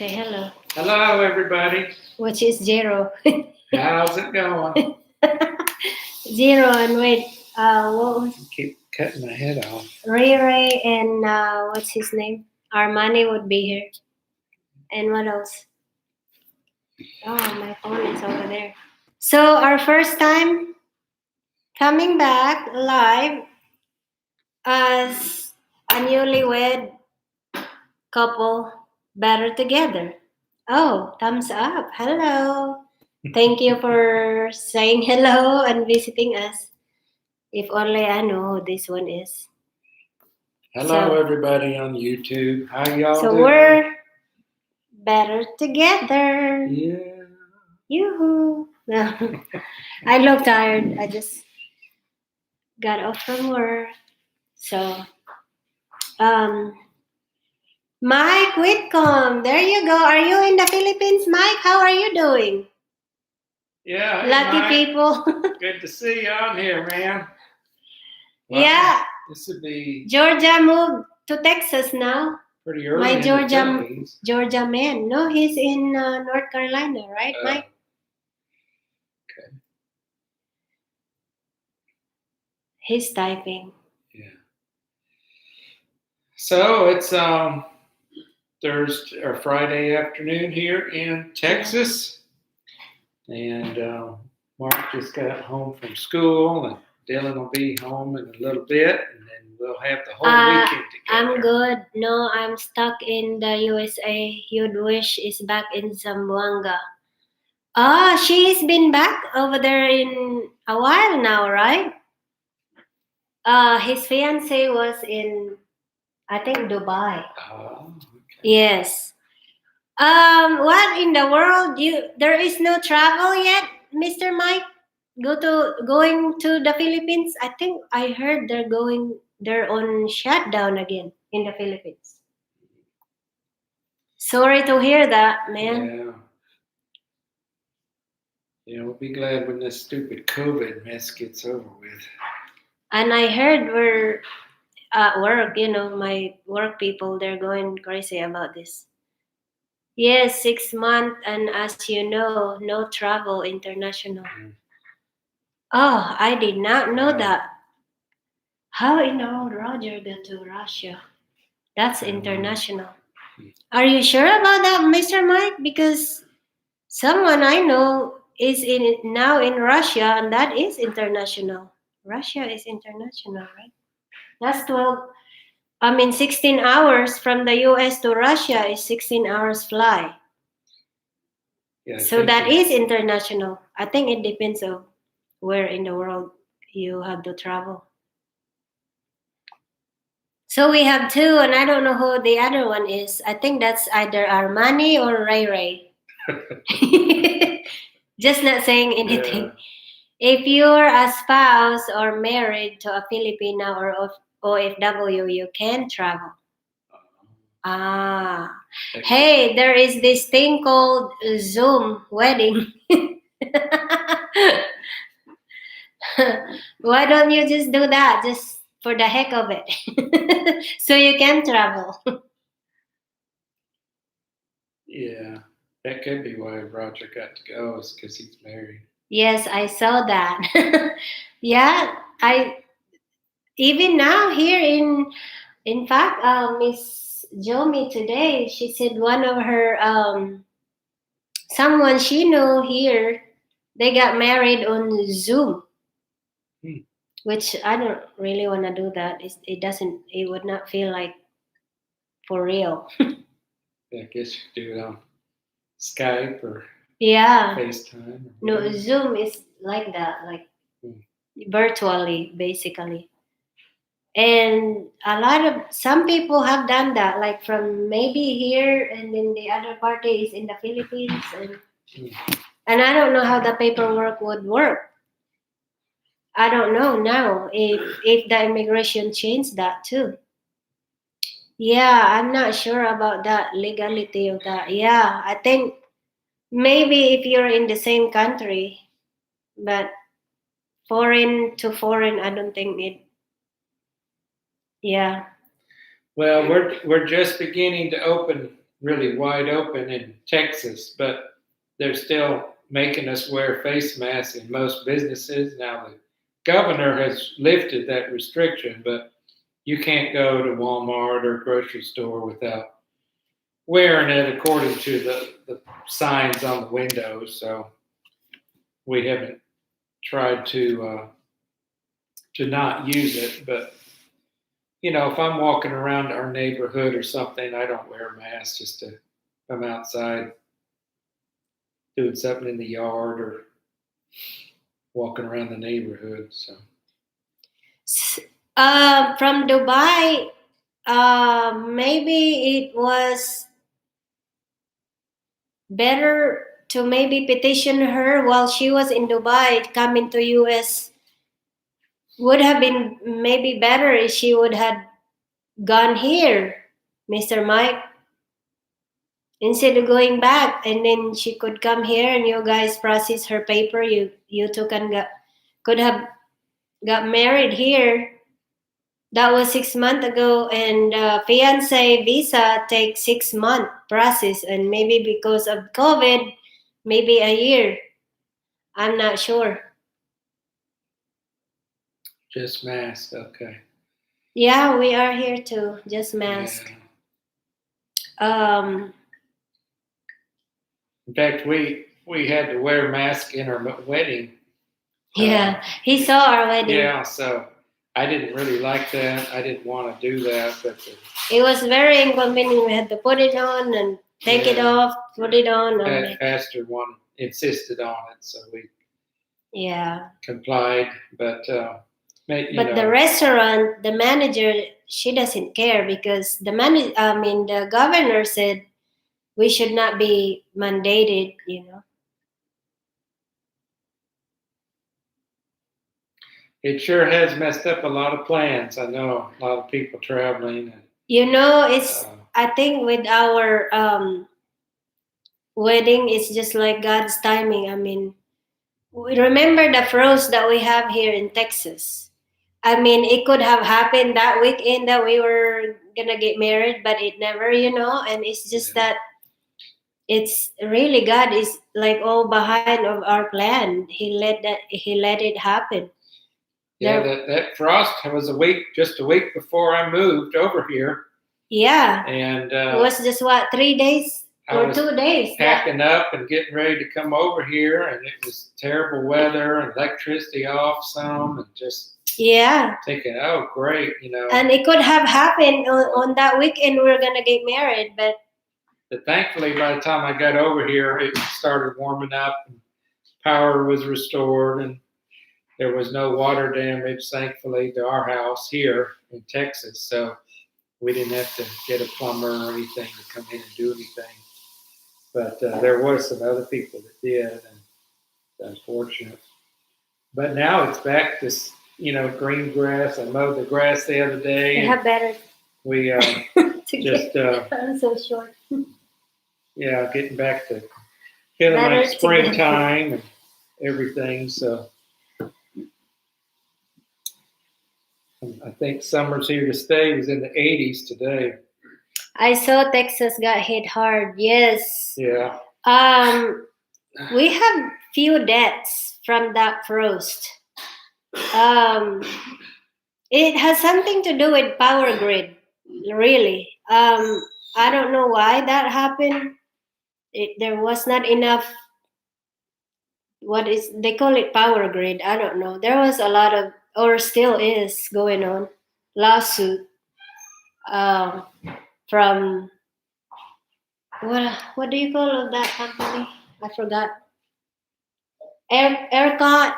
Say hello. Hello, everybody. Which is zero. How's it going? Zero and wait. What was Keep cutting my head off. Ray Ray and what's his name? Armani would be here. And what else? Oh, my phone is over there. So our first time coming back live as a newlywed couple better together. Oh, thumbs up. Hello. Thank you for saying hello and visiting us. If only I know who this one is. Hello, everybody on YouTube. How y'all So doing? we're better together. Yeah. Yoo-hoo. No. I look tired. I just got off from work. So, Mike Whitcomb, there you go. Are you in the Philippines, Mike? How are you doing? Yeah. Hey, Lucky Mike. people. Good to see you on here, man. Wow. Yeah. This would be Georgia moved to Texas now. pretty early My in the Philippines. Georgia man. No, he's in North Carolina, right, Mike? Okay. He's typing. Yeah. So it's Thursday or Friday afternoon here in Texas, and Mark just got home from school, and Dylan will be home in a little bit, and then we'll have the whole weekend together. I'm good. No, I'm stuck in the USA. You'd wish is back in Zamboanga. She's been back over there in a while now, right? His fiance was in, I think, Dubai. Oh, okay. Yes. What in the world? There is no travel yet, Mr. Mike? Going to the Philippines? I think I heard they're on shutdown again in the Philippines. Sorry to hear that, man. Yeah, we'll be glad when this stupid COVID mess gets over with. And I heard we're at work, my work people, they're going crazy about this. Yes, 6 months, and as you know, no travel international. Oh, I did not know that. How in the world Roger got to Russia? That's international. Are you sure about that, Mr. Mike? Because someone I know is now in Russia, and that is international. Russia is international, right? That's 16 hours from the US to Russia is 16 hours fly. Yeah, So that is international. I think it depends on where in the world you have to travel. So we have two, and I don't know who the other one is. I think that's either Armani or Ray Ray. Just not saying anything. Yeah. If you're a spouse or married to a Filipino or OFW, you can travel. Hey, there is this thing called Zoom wedding. Why don't you just do that just for the heck of it? So you can travel. Yeah, that could be why Roger got to go, is because he's married. Yes, I saw that. Yeah, even now here in fact, Miss Jomi today, she said one of her someone she knew here, they got married on Zoom. Which I don't really want to do that. It would not feel like for real. Yeah, I guess you could do it on Skype or FaceTime. Or no, Zoom is like that, like virtually, basically. And some people have done that, like from maybe here, and then the other party is in the Philippines, and I don't know how the paperwork would work. I don't know now if the immigration changed that too. Yeah, I'm not sure about that legality of that. Yeah, I think maybe if you're in the same country, but foreign to foreign, I don't think it. Yeah. Well, we're just beginning to open really wide open in Texas, but they're still making us wear face masks in most businesses. Now the governor has lifted that restriction, but you can't go to Walmart or grocery store without wearing it according to the signs on the windows. So we haven't tried to not use it, but if I'm walking around our neighborhood or something, I don't wear a mask just to come outside doing something in the yard or walking around the neighborhood. So From Dubai, maybe it was better to maybe petition her while she was in Dubai coming to US. Would have been maybe better if she would have gone here, Mr. Mike, instead of going back, and then she could come here and you guys process her paper. You two could have got married here. That was 6 months ago, and fiance visa takes 6 month process, and maybe because of COVID, maybe a year. I'm not sure. just mask, okay. Yeah, we are here too. Just mask. Yeah. In fact, we had to wear masks in our wedding. Yeah, he saw our wedding. Yeah, so I didn't really like that. I didn't want to do that, but it was very inconvenient. We had to put it on and take it off, put it on. Pastor insisted on it, so we complied. But the restaurant, the manager, she doesn't care because the governor said we should not be mandated. It sure has messed up a lot of plans. I know a lot of people traveling. It's I think with our wedding, it's just like God's timing. I mean, we remember the frost that we have here in Texas. I mean, it could have happened that weekend that we were gonna get married, but it never, and it's just that it's really God is like all behind of our plan. He let it happen. Yeah, that frost was just a week before I moved over here. Yeah. And it was just 3 days or 2 days. Packing up and getting ready to come over here, and it was terrible weather and electricity off some, and just thinking, oh great, And it could have happened on that weekend we were gonna get married, but thankfully by the time I got over here, it started warming up and power was restored, and there was no water damage, thankfully, to our house here in Texas. So we didn't have to get a plumber or anything to come in and do anything. But there were some other people that did, and it's unfortunate. But now it's back to, green grass. I mowed the grass the other day. They have better. We just... I'm so short. Yeah, getting back to feeling like springtime and everything. So I think summer's here to stay. It was in the 80s today. I saw Texas got hit hard. Yes. Yeah. We have few deaths from that frost. It has something to do with power grid, really. I don't know why that happened. There was not enough. They call it power grid? I don't know. There was a lot of, or still is going on, lawsuit from what do you call that company? I forgot. ERCOT.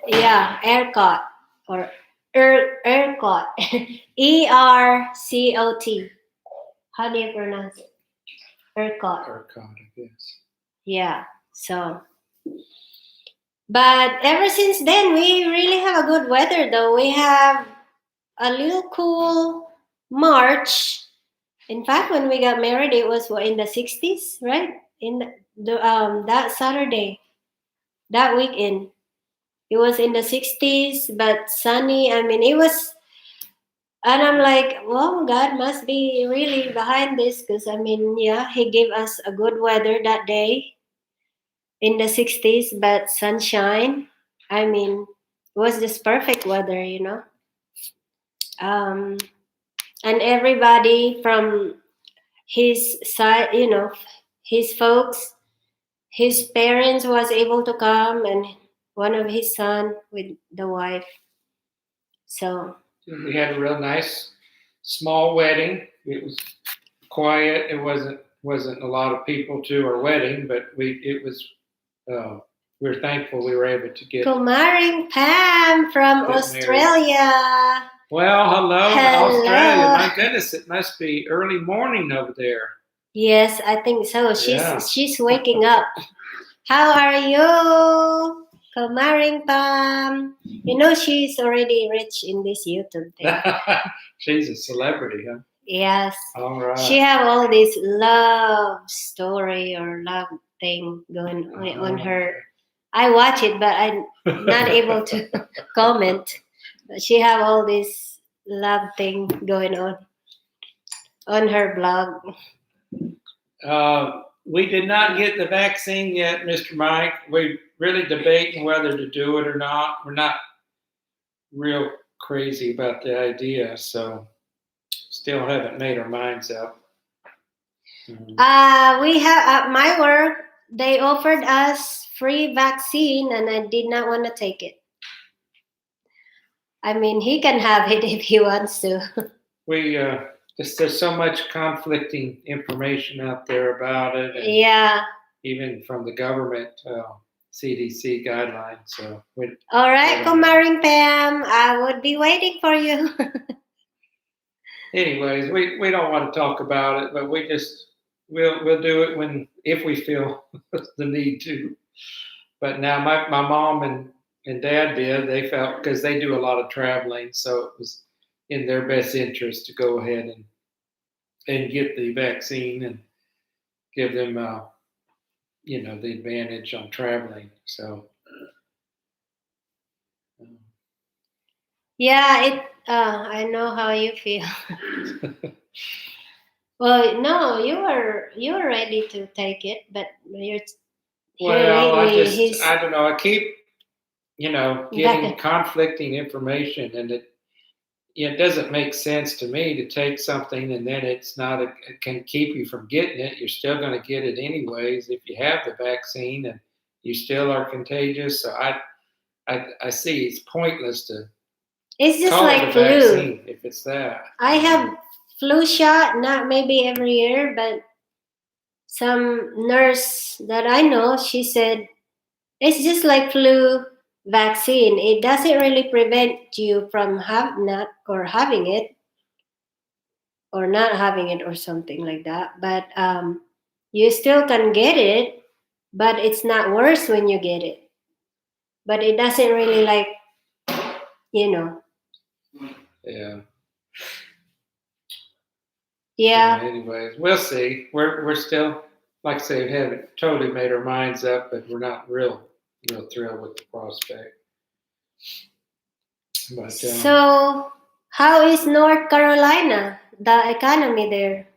Yeah, ERCOT or ERCOT. ERCOT. How do you pronounce it? ERCOT. ERCOT, I guess. Yeah. So, but ever since then, we really have a good weather. Though we have a little cool March. In fact, when we got married, it was in the 60s, right? In that Saturday, that weekend, it was in the 60s, but sunny. I mean, it was And I'm like, well, God must be really behind this because, I mean, yeah, He gave us a good weather that day in the 60s, but sunshine. I mean, it was just perfect weather, you know. Um, and everybody from his side, you know, his folks, his parents was able to come, and one of his son with the wife. So We had a real nice small wedding. It was quiet. It wasn't a lot of people to our wedding, but uh, we were thankful we were able to get Kumaring Pam from married. Australia. Well, hello, Hello. Australia. My goodness, it must be early morning over there. Yes, I think so. Yeah. She's waking up. How are you? Kumaring Pam. You know she's already rich in this YouTube thing. She's a celebrity, huh? Yes. All right. She have all this love story or love thing going on her. I watch it, but I'm not able to comment. But she have all this love thing going on her blog. We did not get the vaccine yet, Mr. Mike. We're really debating whether to do it or not. We're not real crazy about the idea, so still haven't made our minds up. We have at my work, they offered us free vaccine, and I did not want to take it. I mean, he can have it if he wants to. There's so much conflicting information out there about it, and yeah. even from the government CDC guidelines. So, all right, Kumaring Pam, I would be waiting for you. Anyways, we don't want to talk about it, but we'll do it if we feel the need to. But now my mom and dad they felt, because they do a lot of traveling, so it was in their best interest to go ahead and get the vaccine and give them the advantage on traveling. So yeah, I know how you feel. Well, no, you were ready to take it, but you're well, I don't know. I keep getting conflicting information, and it doesn't make sense to me to take something and then it can keep you from getting it. You're still going to get it anyways if you have the vaccine, and you still are contagious. So I see it's pointless to. It's just like flu. Vaccine, if it's that. I have flu shot, not maybe every year, but some nurse that I know, she said it's just like flu vaccine. It doesn't really prevent you from having it or not having it or something like that. But you still can get it, but it's not worse when you get it. But it doesn't really Yeah. Yeah. So anyways, we'll see. We're still, like I say, haven't totally made our minds up, but we're not real thrilled with the prospect. But so, how is North Carolina? The economy there?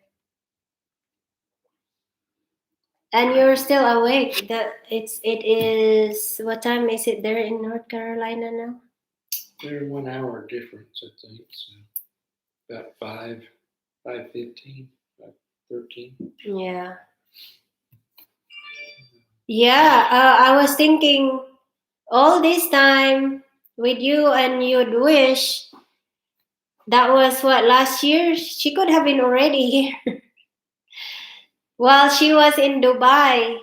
And you're still awake. It is, what time is it there in North Carolina now? They're 1 hour difference, I think. So about 5:15, 5:13. Yeah. Yeah, I was thinking all this time with you, and you'd wish that was what, last year? She could have been already here. While she was in Dubai,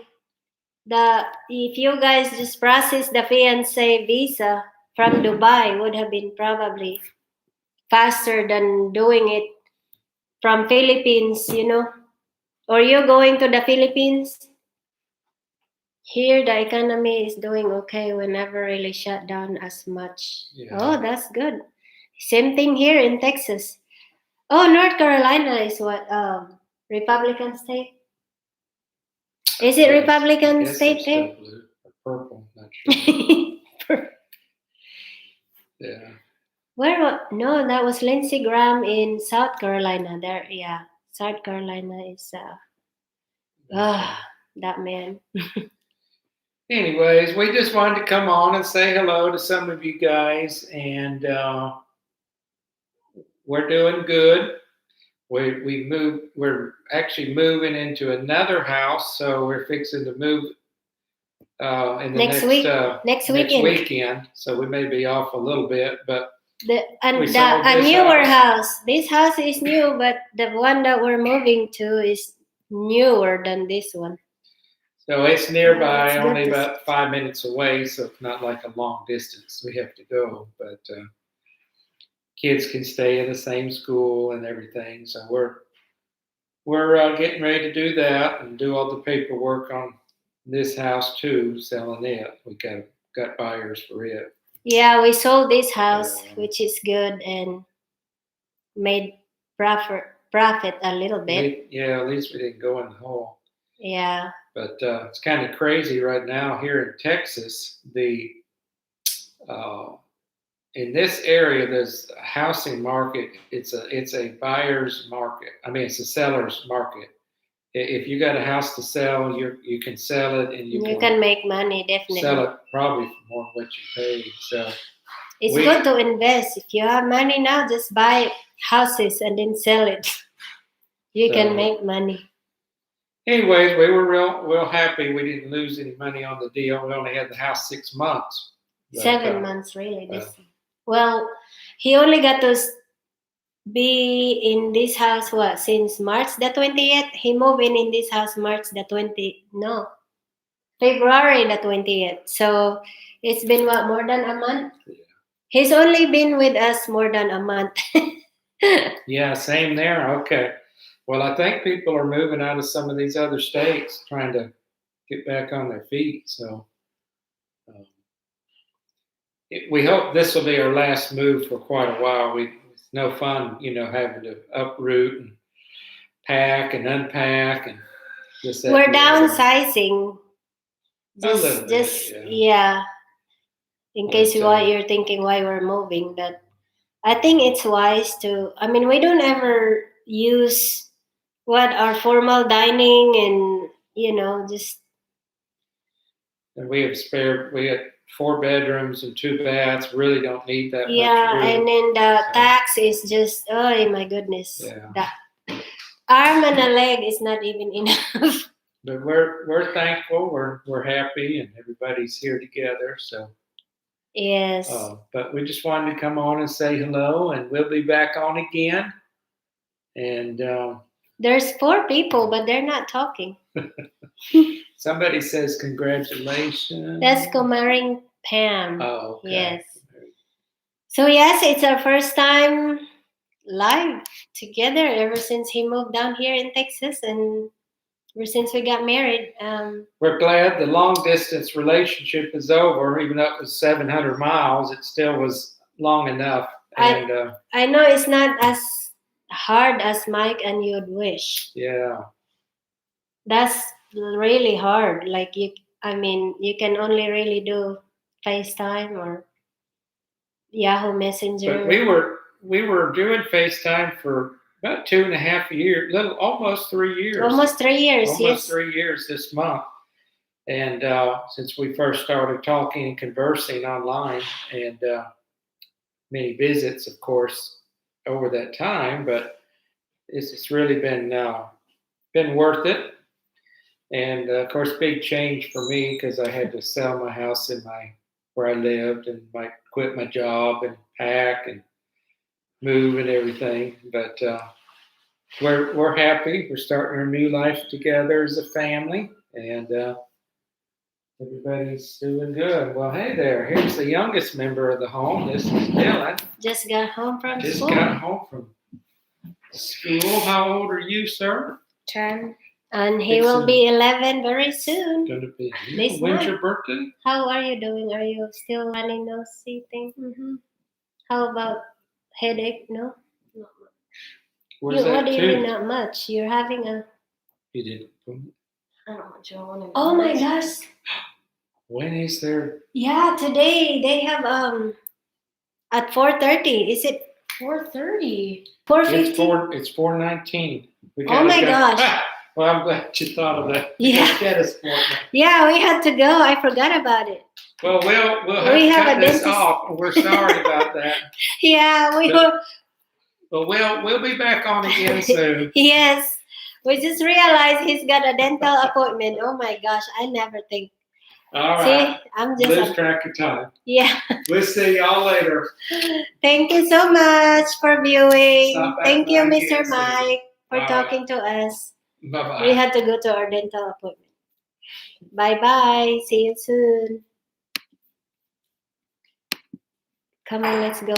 if you guys just process the fiance visa from Dubai, would have been probably faster than doing it from Philippines, Or you going to the Philippines? Here, the economy is doing okay. We never really shut down as much. Yeah. Oh, that's good. Same thing here in Texas. Oh, North Carolina is what? Republican state? Is it Republican state there? Blue or purple, not sure. Yeah. No, that was Lindsey Graham in South Carolina. There, yeah, South Carolina is that man. Anyways, we just wanted to come on and say hello to some of you guys, and we're doing good. We moved. We're actually moving into another house, so we're fixing to move in the Next week. Next weekend. weekend. So we may be off a little bit, but a sold this newer house. house. This house is new, but the one that we're moving to is newer than this one. so it's nearby, It's good only to about 5 minutes away. So it's not like a long distance we have to go, but kids can stay in the same school and everything. So we're getting ready to do that and do all the paperwork on this house too, selling it. We got buyers for it. Yeah, we sold this house, which is good, and made profit a little bit. At least we didn't go in the hole. Yeah. But it's kind of crazy right now here in Texas. In this area, there's a housing market. It's a buyer's market. I mean, it's a seller's market. If you got a house to sell, you can sell it, and you can make money, definitely. Sell it probably for more than what you paid. So it's good to invest. If you have money now, just buy houses and then sell it. You can make money. Anyways, we were real happy. We didn't lose any money on the deal. We only had the house 6 months. 7 months, really. Well, he only got to be in this house since March the 20th. He moved in this house March the 20th. No, February the 20th. So it's been more than a month? Yeah. He's only been with us more than a month. Yeah, same there. Okay. Well, I think people are moving out of some of these other states trying to get back on their feet. So we hope this will be our last move for quite a while. It's no fun, having to uproot and pack and unpack and just that. We're downsizing. Yeah. In case you're thinking why we're moving, but I think it's wise to. I mean, we don't ever use our formal dining and just. And we had 4 bedrooms and 2 baths. Really don't need that much room. Yeah, and then the tax is just, oh my goodness. Yeah. The arm and a leg is not even enough. But we're thankful. We're happy, and everybody's here together. So. Yes. But we just wanted to come on and say hello, and we'll be back on again. And there's 4 people, but they're not talking. Somebody says congratulations. That's Kumaring Pam. Oh, okay. Yes. So yes, it's our first time live together ever since he moved down here in Texas, and ever since we got married. We're glad the long distance relationship is over. Even though it was 700 miles, it still was long enough. And I know it's not as hard as Mike and you'd wish. Yeah. That's really hard. Like you can only really do FaceTime or Yahoo Messenger. But we were doing FaceTime for about 2.5 years, almost 3 years. Almost 3 years, almost yes. 3 years this month. And since we first started talking and conversing online, and many visits, of course, over that time, but it's really been worth it. And of course, big change for me because I had to sell my house where I lived, and quit my job and pack and move and everything. But we're happy. We're starting our new life together as a family, and everybody's doing good. Well, hey there. Here's the youngest member of the home. This is Dylan. Just got home from school. How old are you, sir? 10. And he will be 11 very soon. Gonna be. This When's month. your birthday? How are you doing? Are you still running those things? Mm-hmm. How about headache? No? Not much. What do you mean not much? You're having a... You didn't. I don't know. Oh my gosh. When is there? Yeah, today they have a At 4:30. Is it 4:30. 4:50? It's 4:19. Oh my gosh. Well, I'm glad you thought of that. Yeah. Dentist appointment. Yeah, we had to go. I forgot about it. Well, we'll have We to have cut a this dentist. off. We're sorry about that. Yeah, we But- were. But we'll be back on again soon. Yes. We just realized he's got a dental appointment. Oh my gosh, I never think. All right. See, I'm Lose just. track of time. Yeah. We'll see y'all later. Thank you so much for viewing. Stop back Thank you, by Mr. again soon. Mike, for All right. talking to us. Bye-bye. We had to go to our dental appointment. Bye-bye. See you soon. Come on, let's go.